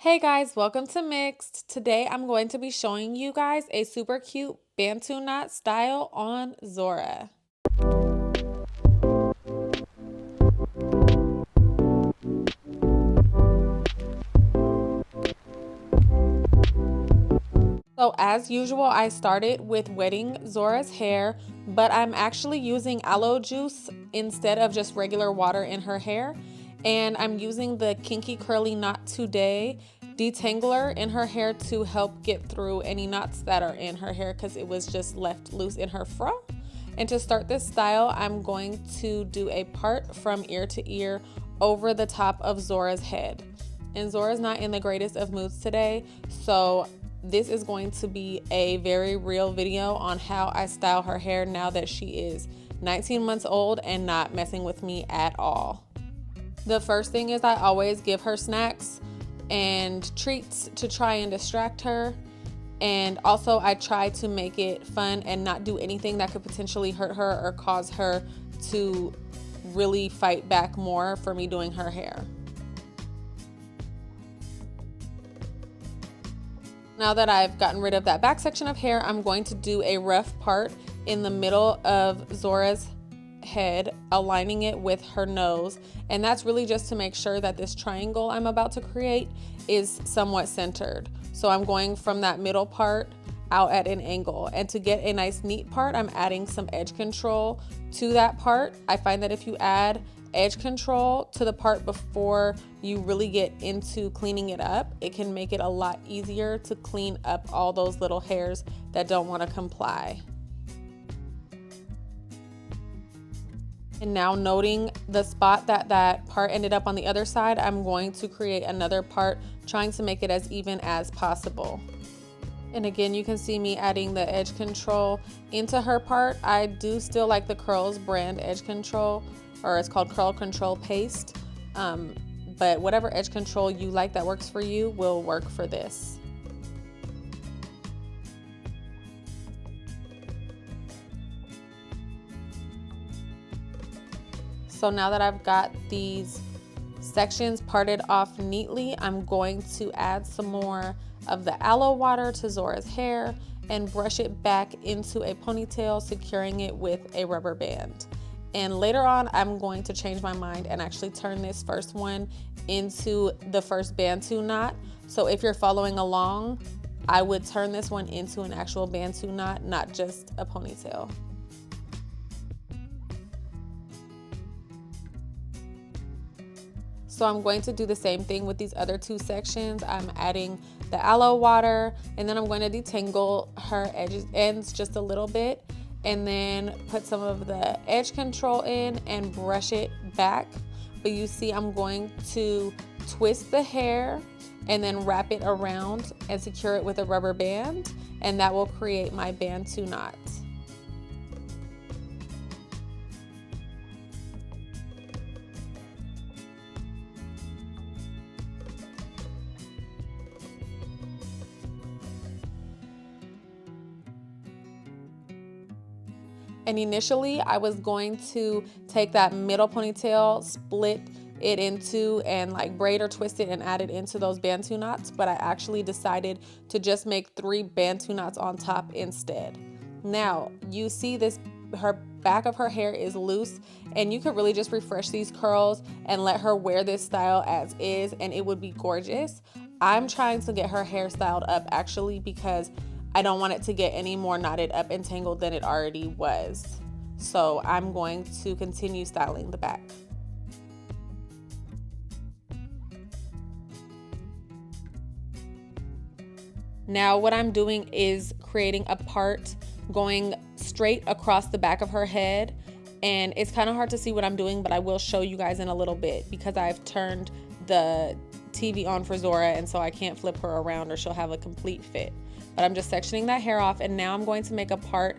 Hey guys, welcome to Mixed. Today I'm going to be showing you guys a super cute Bantu knot style on Zora. So as usual, I started with wetting Zora's hair, but I'm actually using aloe juice instead of just regular water in her hair. And I'm using the Kinky Curly Knot Today detangler in her hair to help get through any knots that are in her hair because it was just left loose in her fro. And to start this style, I'm going to do a part from ear to ear over the top of Zora's head. And Zora's not in the greatest of moods today, so this is going to be a very real video on how I style her hair now that she is 19 months old and not messing with me at all. The first thing is I always give her snacks and treats to try and distract her. And also I try to make it fun and not do anything that could potentially hurt her or cause her to really fight back more for me doing her hair. Now that I've gotten rid of that back section of hair, I'm going to do a rough part in the middle of Zora's head, aligning it with her nose. And that's really just to make sure that this triangle I'm about to create is somewhat centered. So I'm going from that middle part out at an angle. And to get a nice neat part, I'm adding some edge control to that part. I find that if you add edge control to the part before you really get into cleaning it up, it can make it a lot easier to clean up all those little hairs that don't want to comply. And now, noting the spot that part ended up on the other side, I'm going to create another part, trying to make it as even as possible. And again, you can see me adding the edge control into her part. I do still like the Curls brand edge control, or it's called Curl Control Paste. But whatever edge control you like that works for you will work for this. So now that I've got these sections parted off neatly, I'm going to add some more of the aloe water to Zora's hair and brush it back into a ponytail, securing it with a rubber band. And later on, I'm going to change my mind and actually turn this first one into the first Bantu knot. So if you're following along, I would turn this one into an actual Bantu knot, not just a ponytail. So I'm going to do the same thing with these other two sections. I'm adding the aloe water, and then I'm going to detangle her ends just a little bit, and then put some of the edge control in and brush it back. But you see, I'm going to twist the hair and then wrap it around and secure it with a rubber band, and that will create my Bantu knot. And initially I was going to take that middle ponytail, split it into, and like braid or twist it and add it into those Bantu knots, but I actually decided to just make 3 Bantu knots on top instead. Now you see this, her back of her hair is loose, and you could really just refresh these curls and let her wear this style as is, and it would be gorgeous. I'm trying to get her hair styled up actually because I don't want it to get any more knotted up and tangled than it already was. So I'm going to continue styling the back. Now what I'm doing is creating a part going straight across the back of her head. And it's kind of hard to see what I'm doing, but I will show you guys in a little bit because I've turned the TV on for Zora, and so I can't flip her around or she'll have a complete fit. But I'm just sectioning that hair off, and now I'm going to make a part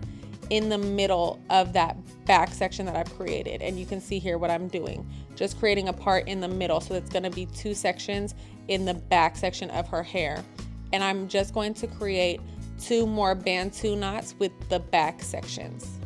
in the middle of that back section that I've created. And you can see here what I'm doing, just creating a part in the middle. So it's going to be 2 sections in the back section of her hair. And I'm just going to create 2 more Bantu knots with the back sections.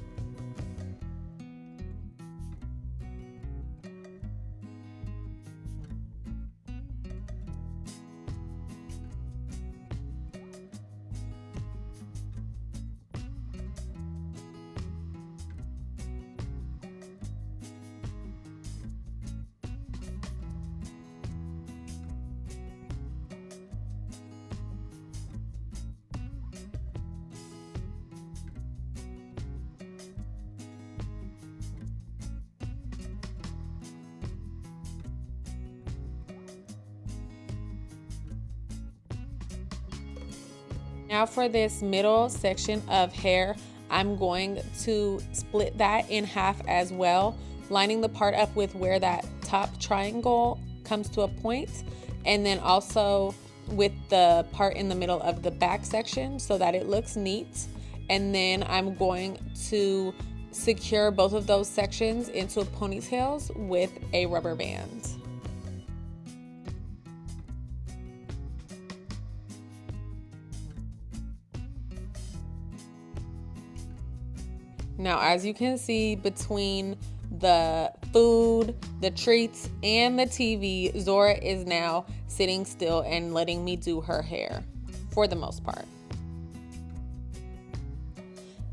Now for this middle section of hair, I'm going to split that in half as well, lining the part up with where that top triangle comes to a point, and then also with the part in the middle of the back section so that it looks neat. And then I'm going to secure both of those sections into ponytails with a rubber band. Now, as you can see, between the food, the treats, and the TV, Zora is now sitting still and letting me do her hair for the most part.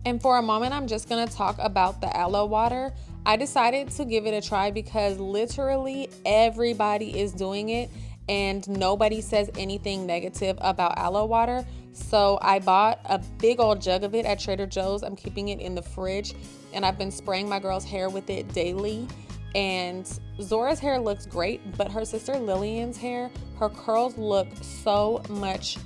And for a moment, I'm just gonna talk about the aloe water. I decided to give it a try because literally everybody is doing it and nobody says anything negative about aloe water. So I bought a big old jug of it at Trader Joe's. I'm keeping it in the fridge and I've been spraying my girl's hair with it daily. And Zora's hair looks great, but her sister Lillian's hair, her curls look so much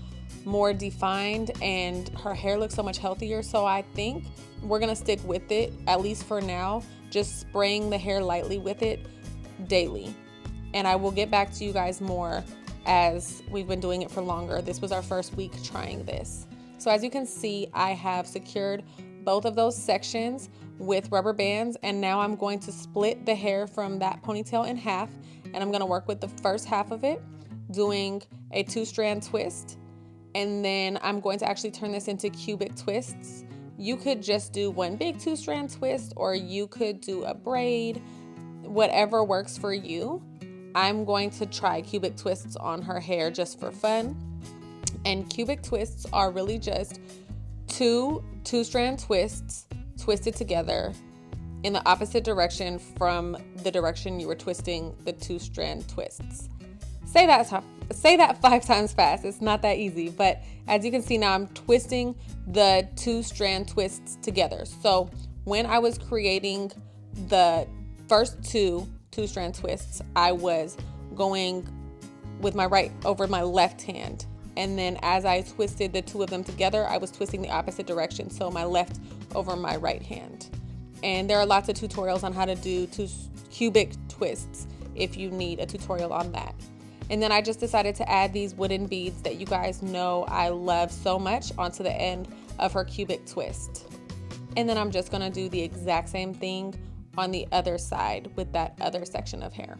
more defined and her hair looks so much healthier. So I think we're gonna stick with it, at least for now, just spraying the hair lightly with it daily. And I will get back to you guys more as we've been doing it for longer. This was our first week trying this. So as you can see, I have secured both of those sections with rubber bands, and now I'm going to split the hair from that ponytail in half, and I'm gonna work with the first half of it, doing a 2-strand twist, and then I'm going to actually turn this into cubic twists. You could just do one big 2-strand twist, or you could do a braid, whatever works for you. I'm going to try cubic twists on her hair just for fun. And cubic twists are really just two 2-strand twists twisted together in the opposite direction from the direction you were twisting the 2-strand twists. Say that 5 times fast. It's not that easy, but as you can see now, I'm twisting the 2-strand twists together. So when I was creating the first 2-strand twists, I was going with my right over my left hand. And then as I twisted the 2 of them together, I was twisting the opposite direction. So my left over my right hand. And there are lots of tutorials on how to do cubic twists if you need a tutorial on that. And then I just decided to add these wooden beads that you guys know I love so much onto the end of her cubic twist. And then I'm just gonna do the exact same thing on the other side with that other section of hair.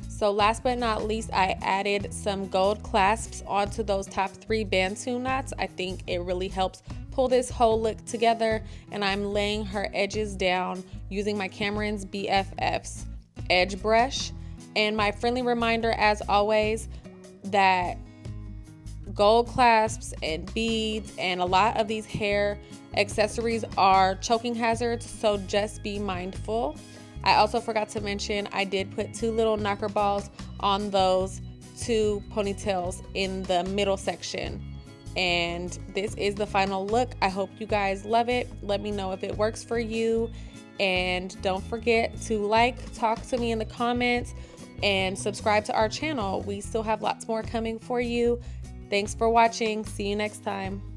So last but not least, I added some gold clasps onto those top 3 Bantu knots. I think it really helps pull this whole look together, and I'm laying her edges down using my Cameron's BFF's edge brush. And my friendly reminder, as always, that gold clasps and beads and a lot of these hair accessories are choking hazards, so just be mindful. I also forgot to mention I did put 2 little knocker balls on those 2 ponytails in the middle section. And this is the final look. I hope you guys love it. Let me know if it works for you. And don't forget to talk to me in the comments, and subscribe to our channel. We still have lots more coming for you. Thanks for watching. See you next time.